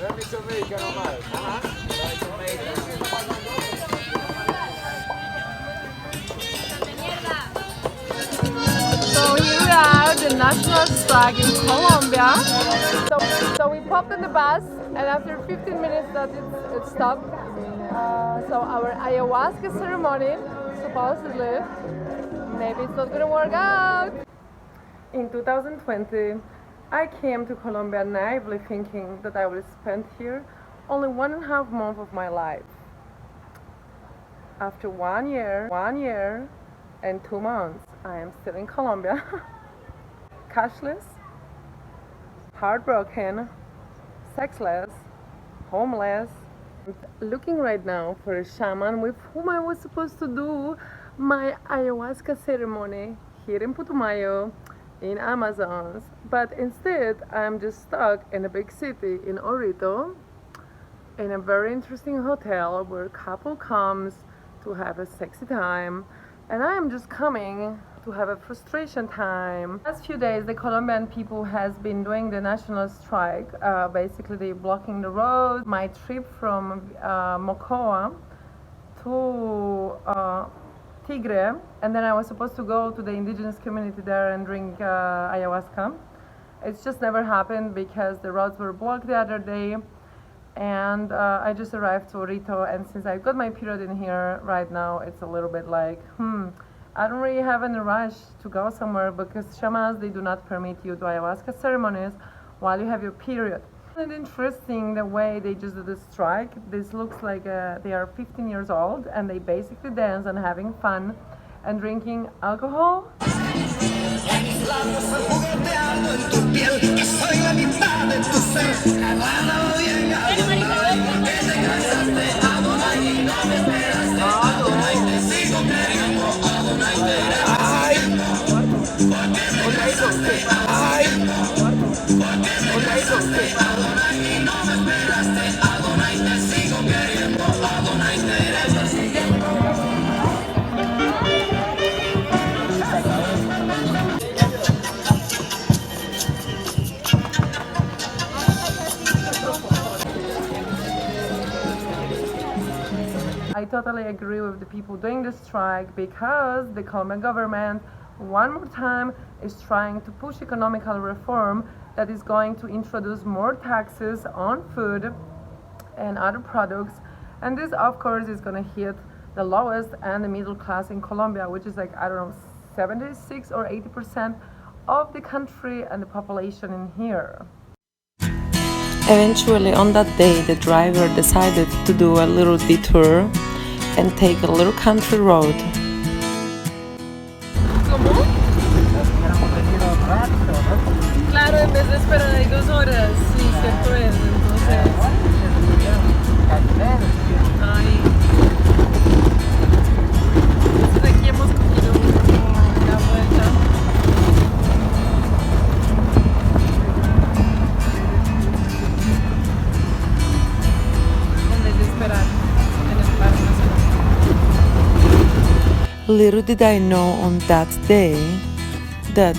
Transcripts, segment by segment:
So here we are, the national strike in Colombia. So we popped in the bus, and after 15 minutes that it stopped. So our ayahuasca ceremony, supposedly, maybe it's not gonna work out. In 2020, I came to Colombia naively thinking that I would spend here only 1.5 months of my life. After 1 year and 2 months, I am still in Colombia. Cashless, heartbroken, sexless, homeless. I'm looking right now for a shaman with whom I was supposed to do my ayahuasca ceremony here in Putumayo, in Amazons, but instead I'm just stuck in a big city in Orito, in a very interesting hotel where a couple comes to have a sexy time, and I am just coming to have a frustration time. Last few days the Colombian people has been doing the national strike. Basically they blocking the road. My trip from Mocoa to Tigre, and then I was supposed to go to the indigenous community there and drink ayahuasca. It's just never happened because the roads were blocked the other day, and I just arrived to Orito, and since I got my period in here right now, it's a little bit like, I don't really have any rush to go somewhere because shamans, they do not permit you to ayahuasca ceremonies while you have your period. It's interesting the way they just do the strike. This looks like they are 15 years old and they basically dance and having fun and drinking alcohol. I totally agree with the people doing the strike because the Colombian government one more time is trying to push economical reform that is going to introduce more taxes on food and other products, and this of course is going to hit the lowest and the middle class in Colombia, which is like, I don't know, 76 or 80% of the country and the population in here. Eventually on that day the driver decided to do a little detour and take a little country road. ¿Cómo? Claro, en vez de esperar ahí 2 horas, sí, cierto es, entonces... Ay. Entonces aquí hemos cogido la vuelta. En vez de esperar en el paro nacional. Little did I know on that day that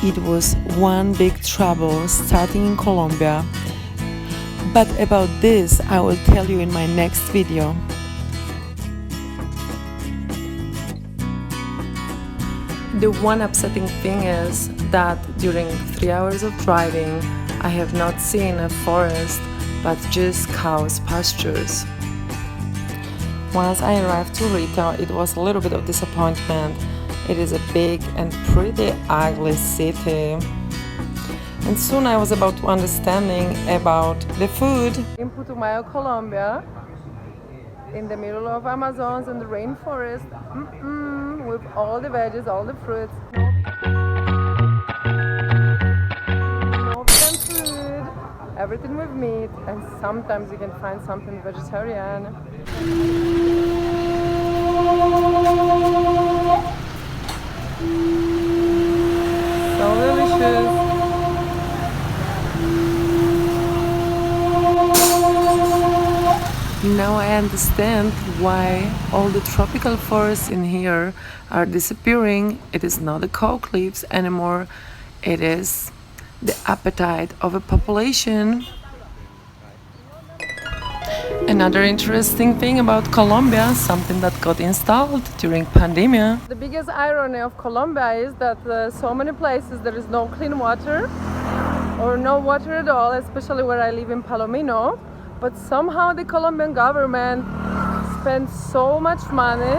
it was one big trouble starting in Colombia, but about this I will tell you in my next video. The one upsetting thing is that during 3 hours of driving I have not seen a forest but just cows' pastures. Once I arrived to Orito, it was a little bit of disappointment. It is a big and pretty ugly city. And soon I was about to understanding about the food. In Putumayo, Colombia, in the middle of Amazons and the rainforest, with all the veggies, all the fruits. No vegan food, everything with meat, and sometimes you can find something vegetarian. So delicious. Now I understand why all the tropical forests in here are disappearing. It is not the coke leaves anymore. It is the appetite of a population Another interesting thing about Colombia, something that got installed during pandemia. The biggest irony of Colombia is that so many places there is no clean water or no water at all, especially where I live in Palomino. But somehow the Colombian government spent so much money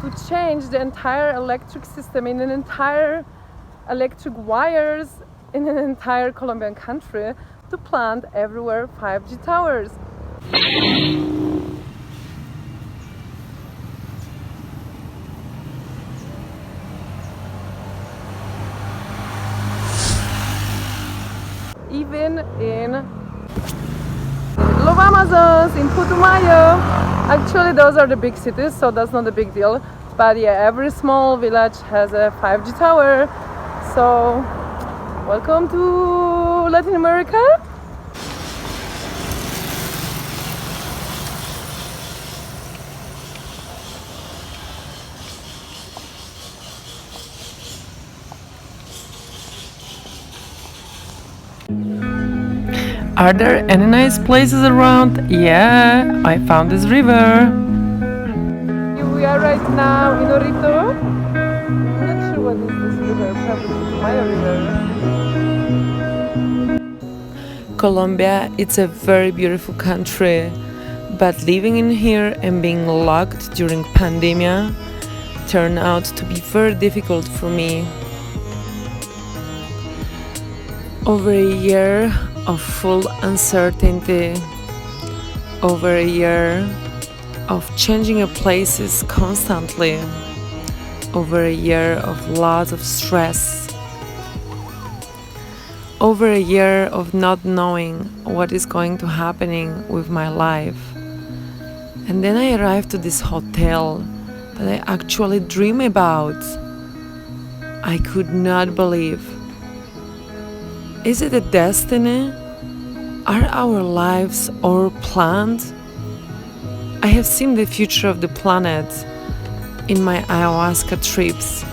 to change the entire electric system in an entire electric wires in an entire Colombian country to plant everywhere 5G towers. Even in the middle of Amazons, in Putumayo. Actually, those are the big cities, so that's not a big deal. But yeah, every small village has a 5G tower. So, welcome to Latin America. Are there any nice places around? Yeah, I found this river. We are right now in Orito. I'm not sure what is this river, probably Putumayo River. Colombia, it's a very beautiful country, but living in here and being locked during pandemia turned out to be very difficult for me. Over a year of full uncertainty, over a year of changing of places constantly, over a year of lots of stress, over a year of not knowing what is going to happening with my life. And then I arrived to this hotel that I actually dream about. I could not believe. Is it a destiny? Are our lives all planned? I have seen the future of the planet in my ayahuasca trips,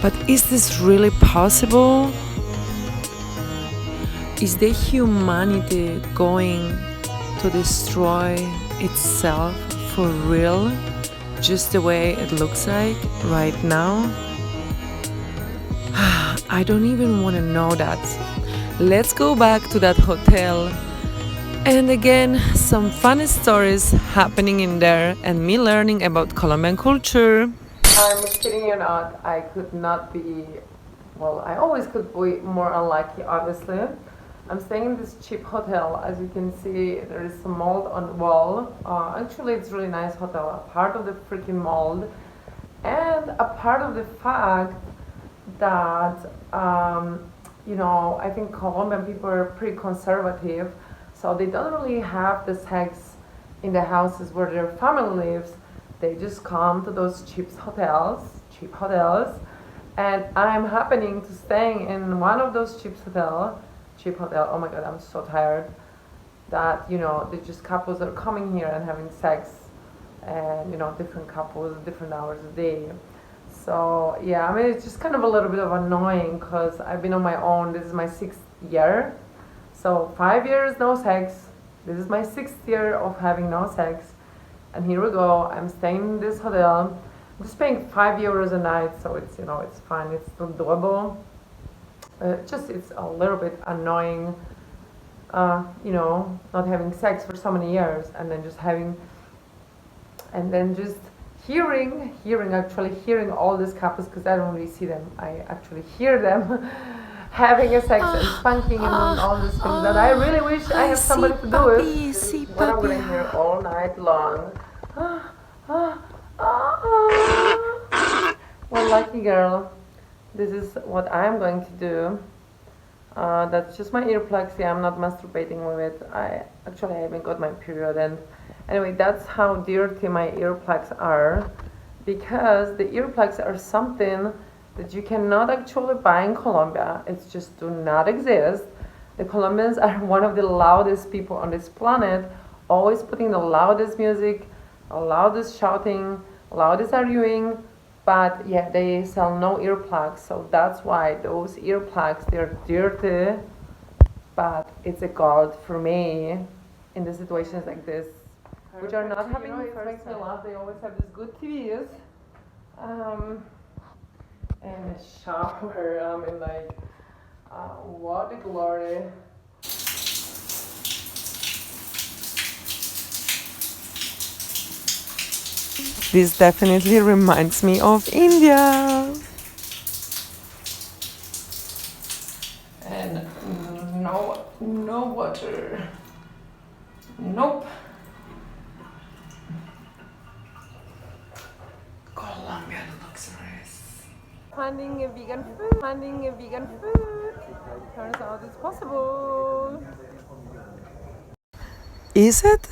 but is this really possible? Is the humanity going to destroy itself for real, just the way it looks like right now? I don't even want to know that. Let's go back to that hotel. And again, some funny stories happening in there and me learning about Colombian culture. I'm kidding you not, I could not be, well, I always could be more unlucky, obviously. I'm staying in this cheap hotel. As you can see, there is some mold on the wall. Actually, it's a really nice hotel, a part of the freaking mold. And a part of the fact that, I think Colombian people are pretty conservative, so they don't really have the sex in the houses where their family lives. They just come to those cheap hotels, and I'm happening to staying in one of those cheap hotel. Oh my god, I'm so tired. That they just couples are coming here and having sex, and different couples, different hours a day. So yeah, I mean, it's just kind of a little bit of annoying because I've been on my own. This is my 6th year. So 5 years no sex. This is my 6th year of having no sex. And here we go. I'm staying in this hotel. I'm just paying €5 a night, so it's it's fine. It's still doable. It's a little bit annoying, not having sex for so many years and then just hearing all these couples, because I don't really see them. I actually hear them having a sex and spanking and doing all these things that I really wish I have somebody to do it. What I'm going to hear all night long. Well, lucky girl. This is what I'm going to do. That's just my earplugs. Yeah, I'm not masturbating with it. I haven't got my period, and anyway, that's how dirty my earplugs are, because the earplugs are something that you cannot actually buy in Colombia. It's just do not exist. The Colombians are one of the loudest people on this planet, always putting the loudest music, the loudest shouting, loudest arguing. But yeah, they sell no earplugs, so that's why those earplugs, they're dirty, but it's a gold for me in the situations like this. which are not having it makes me laugh. They always have these good TVs. And a shower, I mean, like, what a glory. This definitely reminds me of India. And no water. Nope. Colombian luxuries. Finding a vegan food. Turns out it's possible. Is it?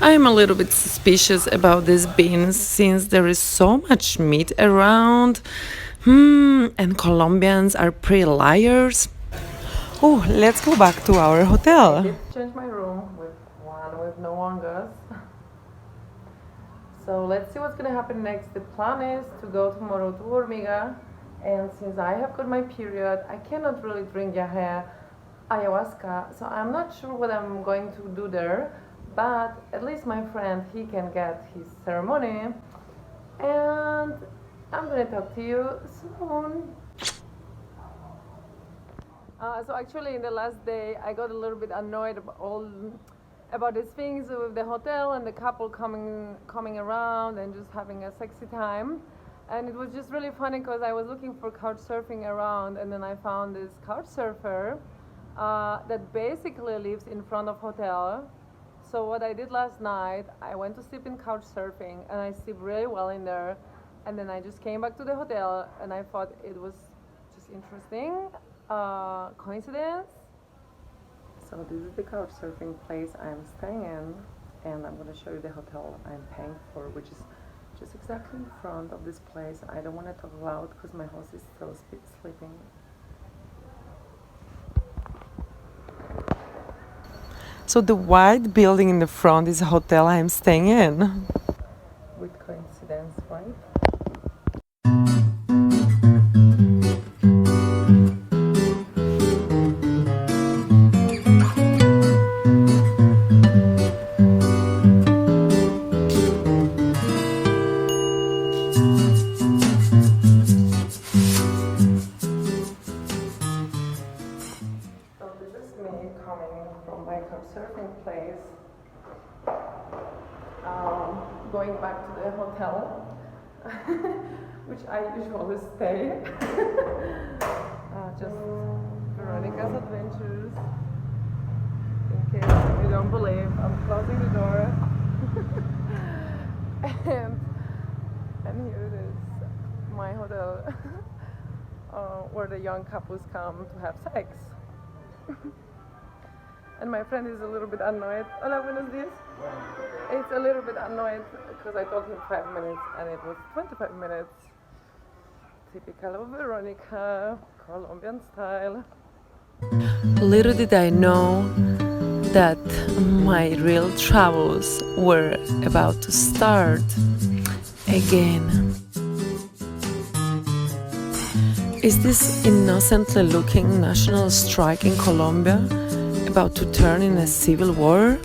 I'm a little bit suspicious about these beans since there is so much meat around. And Colombians are pretty liars. Oh, let's go back to our I hotel. did change my room with no longas. So let's see what's gonna happen next. The plan is to go tomorrow to Hormiga, and since I have got my period, I cannot really drink ayahuasca, so I'm not sure what I'm going to do there, but at least my friend, he can get his ceremony, and I'm gonna talk to you soon. So actually in the last day I got a little bit annoyed about these things with the hotel and the couple coming around and just having a sexy time. And it was just really funny because I was looking for couch surfing around, and then I found this couch surfer that basically lives in front of hotel. So what I did last night, I went to sleep in couch surfing and I sleep really well in there. And then I just came back to the hotel and I thought it was just interesting. Coincidence? So this is the couch surfing place I'm staying in, and I'm going to show you the hotel I'm paying for, which is just exactly in front of this place. I don't want to talk loud because my host is still sleeping. So the white building in the front is a hotel I'm staying in. With coincidence, right? Surfing place, going back to the hotel, which I usually stay. Just Veronica's adventures. In case you don't believe, I'm closing the door. and here it is, my hotel, where the young couples come to have sex. And my friend is a little bit annoyed. Hola, buenos días. It's a little bit annoyed because I told him 5 minutes and it was 25 minutes. Typical of Veronica, Colombian style. Little did I know that my real travels were about to start again. Is this innocently looking national strike in Colombia about to turn in a civil war?